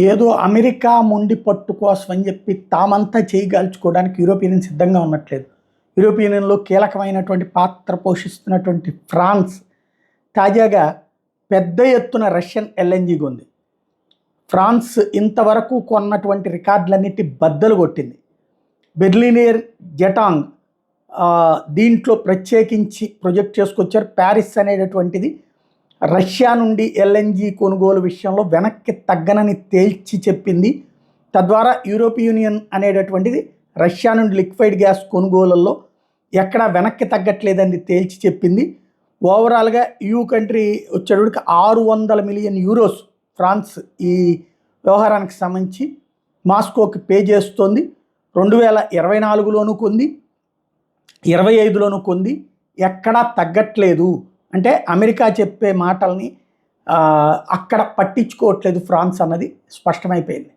ఏదో అమెరికా మొండి పట్టు కోసం అని చెప్పి తామంతా చేయగాల్చుకోవడానికి యూరోపియన్ సిద్ధంగా ఉన్నట్లేదు. యూరోపియన్లో కీలకమైనటువంటి పాత్ర పోషిస్తున్నటువంటి ఫ్రాన్స్ తాజాగా పెద్ద ఎత్తున రష్యన్ ఎల్ఎన్జీ ఉంది. ఫ్రాన్స్ ఇంతవరకు కొన్నటువంటి రికార్డులన్నిటి బద్దలు కొట్టింది. బెర్లినేర్ జెటాంగ్ దీంట్లో ప్రత్యేకించి ప్రొజెక్ట్ చేసుకొచ్చారు. ప్యారిస్ అనేటటువంటిది రష్యా నుండి ఎల్ఎన్జీ కొనుగోలు విషయంలో వెనక్కి తగ్గనని తేల్చి చెప్పింది. తద్వారా యూరోపియన్ యూనియన్ అనేటటువంటిది రష్యా నుండి లిక్విడ్ గ్యాస్ కొనుగోలుల్లో ఎక్కడా వెనక్కి తగ్గట్లేదని తేల్చి చెప్పింది. ఓవరాల్గా EU కంట్రీ వచ్చేటప్పటికి 600 మిలియన్ యూరోస్ ఫ్రాన్స్ ఈ వ్యవహారానికి సంబంధించి మాస్కోకి పే చేస్తోంది. 2024లోనూ కొంది, 25లోనూ కొంది. ఎక్కడా తగ్గట్లేదు. అంటే అమెరికా చెప్పే మాటల్ని అక్కడ పట్టించుకోవట్లేదు ఫ్రాన్స్ అన్నది స్పష్టమైపోయింది.